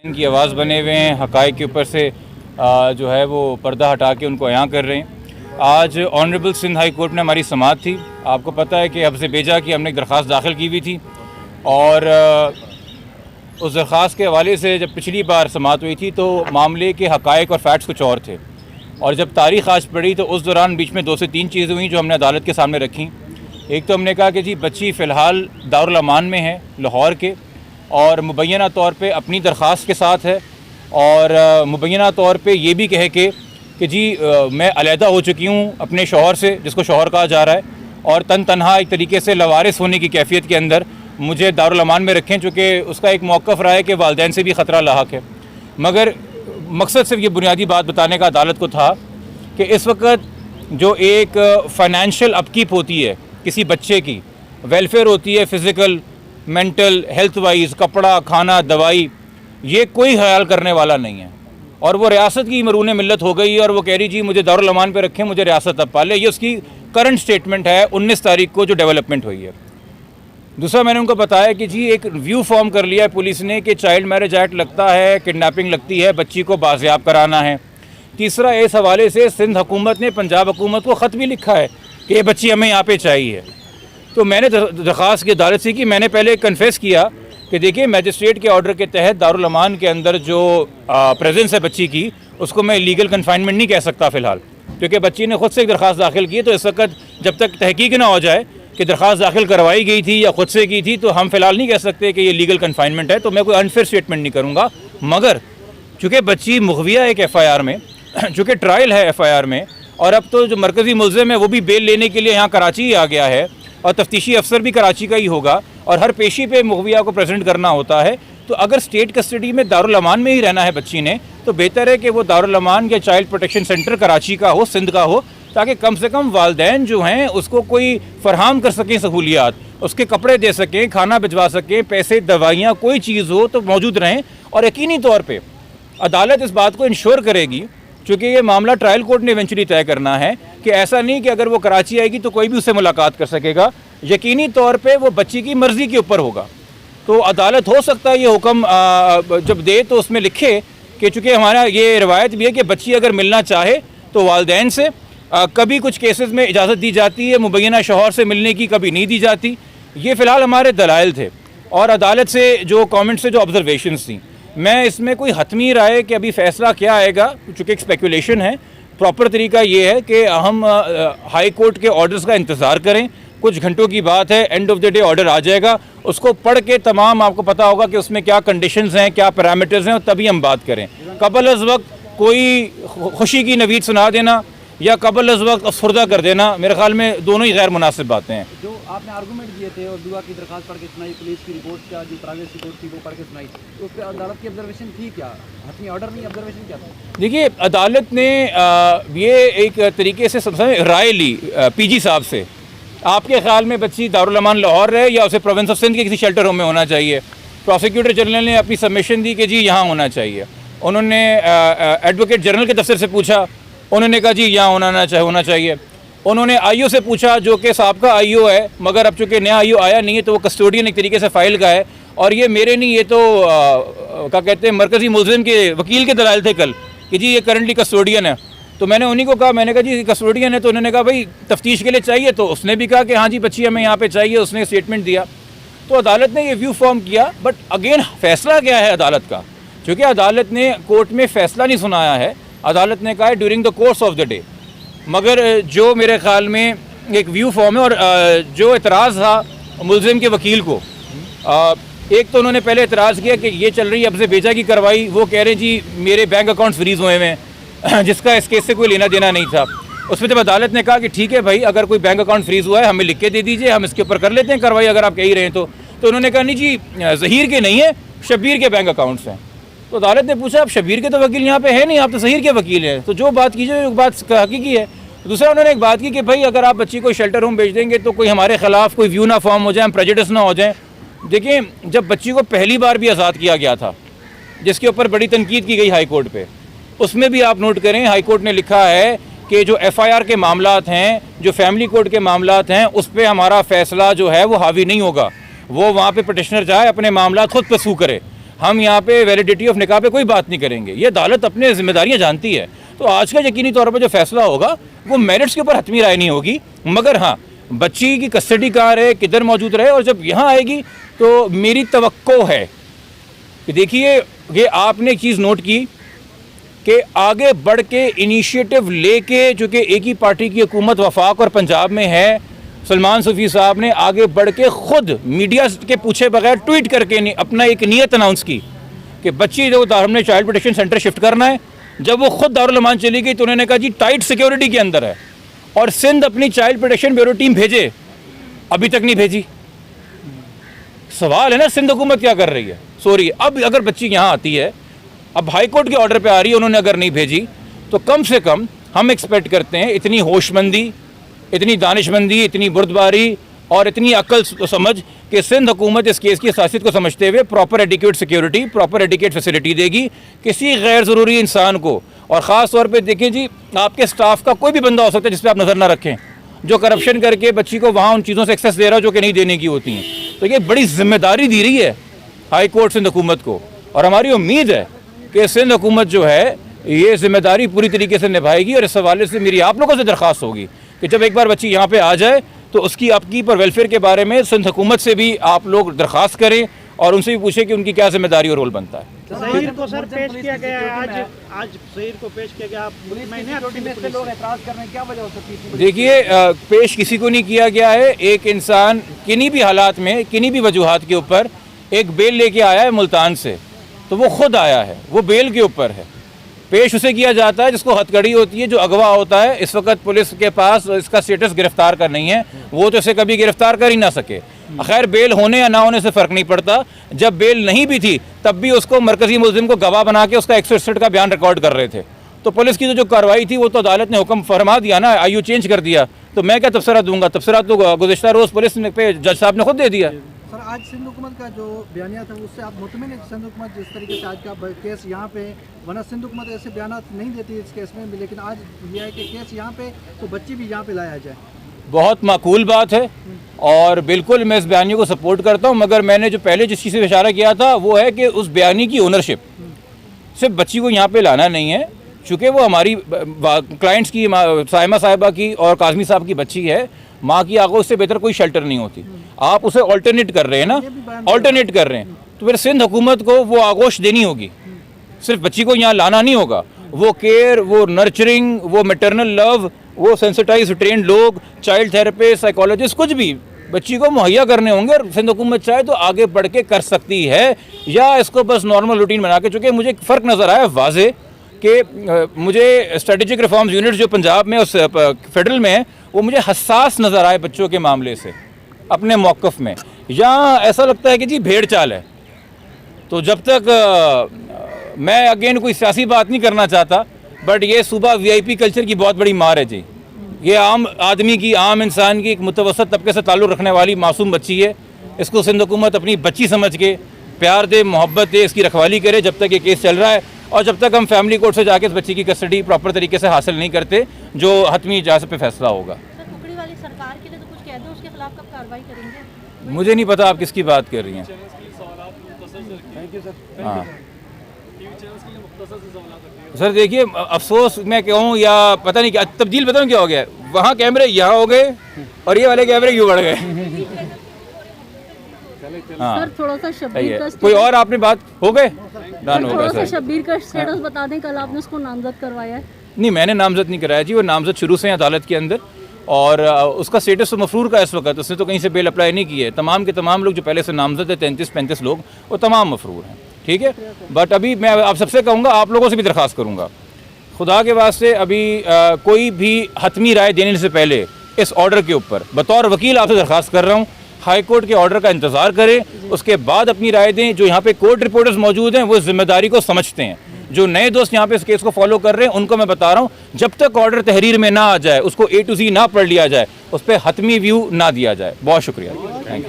इनकी आवाज़ बने हुए हैं, हक़ाइक़ के ऊपर से जो है वो पर्दा हटा के उनको अयां कर रहे हैं। आज ऑनरेबल सिंध हाई कोर्ट में हमारी समाअत थी। आपको पता है कि हफ्ज़ बेजा की हमने एक दरख्वास्त दाखिल की हुई थी और उस दरख्वास्त के हवाले से जब पिछली बार समाअत हुई थी तो मामले के हक़ाइक़ और फैक्ट्स कुछ और थे, और जब तारीख़ आज पढ़ी तो उस दौरान बीच में 2 से 3 चीज़ें हुई जो हमने अदालत के सामने रखी। एक तो हमने कहा कि जी बच्ची फ़िलहाल दारुल अमान में है लाहौर के, और मुबैना तौर पे अपनी दरख्वास्त के साथ है, और मुबैना तौर पे ये भी कहे कि जी मैं अलहदा हो चुकी हूँ अपने शौहर से, जिसको शौहर कहा जा रहा है, और तनहा एक तरीके से लवारिस होने की कैफियत के अंदर मुझे दारुल अमान में रखें, चूँकि उसका एक मौक़िफ़ रहा है कि वालिदैन से भी ख़तरा लाहक है। मगर मकसद सिर्फ ये बुनियादी बात बताने का अदालत को था कि इस वक्त जो एक फ़ाइनेंशियल अपकीप होती है किसी बच्चे की, वेलफेयर होती है फ़िज़िकल मेंटल हेल्थ वाइज, कपड़ा खाना दवाई, ये कोई ख्याल करने वाला नहीं है। और वो रियासत की मरून मिल्लत हो गई और वो कह रही जी मुझे दारुल अमान पे रखें, मुझे रियासत अब पाले। ये उसकी करंट स्टेटमेंट है 19 तारीख को जो डेवलपमेंट हुई है। दूसरा, मैंने उनको बताया कि जी एक व्यू फॉर्म कर लिया है पुलिस ने कि चाइल्ड मैरिज एक्ट लगता है, किडनैपिंग लगती है, बच्ची को बाजियाब कराना है। तीसरा, इस हवाले से सिंध हुकूमत ने पंजाब हुकूमत को ख़त भी लिखा है कि ये बच्ची हमें यहाँ पे चाहिए। तो मैंने दरख्वास्त की अदालत से की, मैंने पहले कन्फेस किया कि देखिए मजिस्ट्रेट के ऑर्डर के तहत दारुल अमान के अंदर जो प्रेजेंस है बच्ची की, उसको मैं लीगल कन्फाइनमेंट नहीं कह सकता फ़िलहाल, क्योंकि बच्ची ने ख़ुद से एक दरख्वास्त दाखिल की है। तो इस वक्त जब तक तहकीक ना हो जाए कि दरख्वास्त दाखिल करवाई गई थी या ख़ुद से की थी, तो हम फ़िलहाल नहीं कह सकते कि ये लीगल कन्फाइनमेंट है। तो मैं कोई अनफेयर स्टेटमेंट नहीं करूँगा। मगर चूँकि बच्ची मुखविया एक FIR में, चूँकि ट्रायल है FIR में, और अब तो जो मरकज़ी मुल्ज़िम है वो भी बेल लेने के लिए यहाँ कराची ही आ गया है, और तफ्तीशी अफसर भी कराची का ही होगा, और हर पेशी पे मुखविया को प्रेजेंट करना होता है। तो अगर स्टेट कस्टडी में दारुल अमान में ही रहना है बच्ची ने, तो बेहतर है कि वो दारुल अमान या चाइल्ड प्रोटेक्शन सेंटर कराची का हो, सिंध का हो, ताकि कम से कम वालिदैन जो हैं उसको कोई फरहम कर सकें सहूलियात, उसके कपड़े दे सकें, खाना भिजवा सकें, पैसे दवाइयाँ कोई चीज़ हो तो मौजूद रहें। और यकीनी तौर पर अदालत इस बात को इंश्योर करेगी, चूँकि ये मामला ट्रायल कोर्ट ने इवेंचुअली तय करना है, कि ऐसा नहीं कि अगर वो कराची आएगी तो कोई भी उससे मुलाकात कर सकेगा। यकीनी तौर पे वो बच्ची की मर्ज़ी के ऊपर होगा। तो अदालत हो सकता है ये हुक्म जब दे तो उसमें लिखे कि चूँकि हमारा ये रिवायत भी है कि बच्ची अगर मिलना चाहे तो वालिदैन से कभी कुछ केसेस में इजाज़त दी जाती है, मुबैना शौहर से मिलने की कभी नहीं दी जाती। ये फ़िलहाल हमारे दलाइल थे, और अदालत से जो कॉमेंट्स से जो ऑब्जर्वेशंस थी, मैं इसमें कोई हतमी राय कि अभी फ़ैसला क्या आएगा, चूँकि एक स्पेकुलेशन है। प्रॉपर तरीका ये है कि हम हाई कोर्ट के ऑर्डर्स का इंतज़ार करें। कुछ घंटों की बात है, end of the day order आ जाएगा, उसको पढ़ के तमाम आपको पता होगा कि उसमें क्या कंडीशंस हैं, क्या पैरामीटर्स हैं, और तभी हम बात करें। कबल अज़ वक्त कोई खुशी की नवीद सुना देना या कबल अज़ वक्त अफसरदा कर देना, मेरे ख्याल में दोनों ही गैर मुनासिब बातें हैं। जो आपने आर्गूमेंट दिए थे और दुआ की दरख्वास्त पढ़ के सुनाई, पुलिस की रिपोर्ट का जो प्राइवेट रिपोर्ट थी वो पढ़ के सुनाई, तो उस पर अदालत की ऑब्जर्वेशन थी क्या? हतमी ऑर्डर नहीं, ऑब्जर्वेशन क्या था? देखिए, अदालत ने ये एक तरीके से समझ राय ली PG साहब से। आपके ख्याल में बच्ची दारुल अमान लाहौर रहे या उसे प्रोविंस ऑफ सिंध के किसी शेल्टर होम में होना चाहिए? प्रोसिक्यूटर जनरल ने अपनी सबमिशन दी कि जी यहाँ होना चाहिए। उन्होंने एडवोकेट जनरल के दफ्तर से पूछा, उन्होंने कहा जी यहाँ होना चाहिए। उन्होंने IO से पूछा, जो कि साबका IO है, मगर अब चूँकि नया IO आया नहीं है तो वो कस्टोडियन एक तरीके से फ़ाइल का है, और ये मेरे नहीं, ये तो क्या कहते हैं मरकज़ी मुल्ज़िम के वकील के दलाइल थे कल कि जी ये करंटली कस्टोडियन है। तो मैंने उन्हीं को कहा, मैंने कहा जी कस्टोडियन है, तो उन्होंने कहा भाई तफ्तीश के लिए चाहिए, तो उसने भी कहा कि हाँ जी बच्ची हमें यहाँ पे चाहिए, उसने स्टेटमेंट दिया। तो अदालत ने ये व्यू फॉर्म किया। बट अगेन फ़ैसला क्या है अदालत का? चूँकि अदालत ने कोर्ट में फ़ैसला नहीं सुनाया है, अदालत ने कहा है during the course of the day. मगर जो मेरे ख़्याल में एक व्यू फॉर्म है, और जो एतराज़ था मुल्ज़िम के वकील को, एक तो उन्होंने पहले एतराज़ किया कि ये चल रही है हफ्ज़ बेजा की कार्रवाई, वो कह रहे हैं जी मेरे बैंक अकाउंट्स फ्रीज़ हुए हैं जिसका इस केस से कोई लेना देना नहीं था। उसमें जब अदालत ने कहा कि ठीक है भाई, अगर कोई बैंक अकाउंट फ्रीज़ हुआ है हमें लिख के दे दीजिए, हम इसके ऊपर कर लेते हैं कार्रवाई, अगर आप कह ही रहे हैं तो उन्होंने कहा नहीं जी ज़हीर के नहीं है, शब्बीर के बैंक अकाउंट्स हैं। तो अदालत ने पूछा, अब शब्बीर के तो वकील यहाँ पे है नहीं, आप तो ज़हीर के वकील हैं, तो जो बात कीजिए एक बात हकीकी है। दूसरा, उन्होंने एक बात की कि भाई अगर आप बच्ची को शेल्टर होम भेज देंगे तो कोई हमारे ख़िलाफ़ कोई व्यू ना फॉर्म हो जाए, हम प्रेजुडिस ना हो जाए। देखिए, जब बच्ची को पहली बार भी आज़ाद किया गया था, जिसके ऊपर बड़ी तनकीद की गई हाई कोर्ट पे, उसमें भी आप नोट करें हाई कोर्ट ने लिखा है कि जो FIR के मामलात हैं, जो फैमिली कोर्ट के मामलात हैं, उस पर हमारा फ़ैसला जो है वो हावी नहीं होगा। वो वहाँ पे पटिशनर जाए अपने मामला खुद परसू करे, हम यहाँ पे वैलिडिटी ऑफ निकाह पे कोई बात नहीं करेंगे। ये अदालत अपने जिम्मेदारियाँ जानती है। तो आज का यकीनी तौर पर जो फैसला होगा वो मेरिट्स के ऊपर हतमी राय नहीं होगी, मगर हाँ बच्ची की कस्टडी कहाँ रहे, किधर मौजूद रहे, और जब यहाँ आएगी तो मेरी तवक्को है कि देखिए ये आपने एक चीज़ नोट की कि आगे बढ़ के इनिशिएटिव लेके, चूँकि एक ही पार्टी की हुकूमत वफाक और पंजाब में है, सलमान सूफी साहब ने आगे बढ़ के खुद मीडिया के पूछे बगैर ट्वीट करके अपना एक नीयत अनाउंस की कि बच्ची जो हमने चाइल्ड प्रोटेक्शन सेंटर शिफ्ट करना है। जब वो खुद दारुल अमान चली गई तो उन्होंने कहा जी टाइट सिक्योरिटी के अंदर है, और सिंध अपनी चाइल्ड प्रोटेक्शन ब्यूरो टीम भेजे, अभी तक नहीं भेजी। सवाल है ना सिंध हुकूमत क्या कर रही है। सॉरी, अब अगर बच्ची यहाँ आती है, अब हाई कोर्ट के ऑर्डर पे आ रही है, उन्होंने अगर नहीं भेजी तो कम से कम हम एक्सपेक्ट करते हैं इतनी होशमंदी, इतनी दानिशमंदी, इतनी बुर्दबारी और इतनी अक्ल समझ कि सिंध हुकूमत इस केस की हसासियत को समझते हुए proper adequate security, proper adequate facility देगी किसी गैर ज़रूरी इंसान को। और ख़ास तौर पे देखें जी, आपके स्टाफ का कोई भी बंदा हो सकता है जिस पर आप नज़र ना रखें, जो करप्शन करके बच्ची को वहाँ उन चीज़ों से एक्सेस दे रहा है जो कि नहीं देने की होती हैं। तो ये बड़ी जिम्मेदारी दी रही है हाई कोर्ट सिंध हुकूमत को, और हमारी उम्मीद है कि सिंध हुकूमत जो है ये जिम्मेदारी पूरी तरीके से निभाएगी। और इस हवाले से मेरी आप लोगों से दरख्वास्त होगी कि जब एक बार बच्ची यहाँ पे आ जाए तो उसकी अपकीप और वेलफेयर के बारे में सिंध हुकूमत से भी आप लोग दरख्वास्त करें और उनसे भी पूछें कि उनकी क्या जिम्मेदारी और रोल बनता है। ज़हीर को सर पेश किया गया है, आज ज़हीर को पेश किया गया। लोग एतराज़ कर रहे हैं, क्या वजह हो सकती है? देखिए, पेश किसी को नहीं किया गया है। एक इंसान किन्हीं भी हालात में, किन्हीं भी वजूहात के ऊपर एक बेल लेके आया है मुल्तान से, तो वो खुद आया है, वो बेल के ऊपर है। पेश उसे किया जाता है जिसको हथकड़ी होती है, जो अगवा होता है। इस वक्त पुलिस के पास इसका स्टेटस गिरफ्तार का नहीं है, वो तो इसे कभी गिरफ्तार कर ही ना सके। खैर, बेल होने या ना होने से फ़र्क नहीं पड़ता। जब बेल नहीं भी थी तब भी उसको मरकज़ी मुल्ज़िम को गवाह बना के उसका 161 का बयान रिकॉर्ड कर रहे थे। तो पुलिस की जो कार्रवाई थी वो तो अदालत ने हुक्म फरमा दिया ना, आयु चेंज कर दिया, तो मैं क्या तबसरा दूंगा? तबसरा तो गुज़िश्ता रोज़ पुलिस पे जज साहब ने खुद दे दिया। सर, आज सिंध हुकूमत का जो बयानिया था उससे आप मुतमिन है? सिंध हुकूमत जिस तरीके से आज का केस यहाँ पे, वरना सिंध हुकूमत ऐसे बयान नहीं देती इस केस में, लेकिन आज यह है कि केस यहाँ पे तो बच्ची भी यहाँ पे लाया जाए, बहुत माकूल बात है और बिल्कुल मैं इस बयानी को सपोर्ट करता हूँ। मगर मैंने जो पहले जिस चीज़ से इशारा किया था वो है कि उस बयानी की ओनरशिप सिर्फ बच्ची को यहाँ पे लाना नहीं है, चूँकि वो हमारी क्लाइंट्स की साइमा साहिबा की और काज़मी साहब की बच्ची है। माँ की आगोश से बेहतर कोई शेल्टर नहीं होती। आप उसे ऑल्टरनेट कर रहे हैं ना, ऑल्टरनेट कर रहे हैं, तो फिर सिंध हुकूमत को वो आगोश देनी होगी। सिर्फ बच्ची को यहाँ लाना नहीं होगा, वो केयर, वो नर्चरिंग, वो मैटरनल लव, वो सेंसिटाइज ट्रेंड लोग, चाइल्ड थेरेपिस्ट, साइकोलॉजिस्ट, कुछ भी बच्ची को मुहैया करने होंगे। और सिंध हुकूमत चाहे तो आगे बढ़ के कर सकती है, या इसको बस नॉर्मल रूटीन बना के। चूँकि मुझे फ़र्क नज़र आया वाज़े कि मुझे स्ट्रेटेजिक रिफॉर्म्स यूनिट जो पंजाब में और फेडरल में है वो मुझे हसास नज़र आए बच्चों के मामले से अपने मौक़िफ़ में। यहाँ ऐसा लगता है कि जी भेड़ चाल है। तो जब तक मैं अगेन कोई सियासी बात नहीं करना चाहता, बट ये सूबा VIP कल्चर की बहुत बड़ी मार है जी। ये आम आदमी की, आम इंसान की, एक मुतवसत तबके से ताल्लुक़ रखने वाली मासूम बच्ची है। इसको सिंध हुकूमत अपनी बच्ची समझ के प्यार दे, मोहब्बत दे, इसकी रखवाली करे जब तक ये केस चल रहा है, और जब तक हम फैमिली कोर्ट से जाके इस बच्ची की कस्टडी प्रॉपर तरीके से हासिल नहीं करते जो हतमी इजाज़त पे फैसला होगा। सर, टुकड़ी वाली सरकार के लिए तो कुछ कह दो, उसके खिलाफ कब कार्रवाई करेंगे? मुझे नहीं पता आप किसकी बात कर रही हैं। हाँ सर, देखिए अफसोस मैं कहूँ या पता नहीं क्या तब्दील, बताऊँ क्या हो गया, वहाँ कैमरे यहाँ हो गए और ये वाले कैमरे यूँ बढ़ गए। हाँ, सर थोड़ा सा शब्बीर का कोई और आपने बात हो गए डन हो थोड़ा सा गया सर। शब्बीर का स्टेटस बता दें, कल आपने उसको नामजद करवाया है। नहीं, मैंने नामजद नहीं कराया जी, वो नामजद शुरू से है अदालत के अंदर, और उसका स्टेटस तो मफरूर का इस वक्त, उसने तो कहीं से बेल अप्लाई नहीं की है। तमाम के तमाम लोग जो पहले से नामजद है 33-35 लोग, वो तमाम मफरूर हैं, ठीक है। बट अभी मैं आप सबसे कहूँगा, आप लोगों से भी दरख्वास्त करूँगा, खुदा के वास्ते अभी कोई भी हतमी राय देने से पहले इस ऑर्डर के ऊपर बतौर वकील आपसे दरख्वास्त कर रहा हूँ, हाई कोर्ट के ऑर्डर का इंतज़ार करें, उसके बाद अपनी राय दें। जो यहाँ पे कोर्ट रिपोर्टर्स मौजूद हैं वो जिम्मेदारी को समझते हैं। जो नए दोस्त यहाँ पे इस केस को फॉलो कर रहे हैं उनको मैं बता रहा हूँ, जब तक ऑर्डर तहरीर में ना आ जाए, उसको A to Z ना पढ़ लिया जाए, उस पर हतमी व्यू ना दिया जाए। बहुत शुक्रिया, थैंक यू।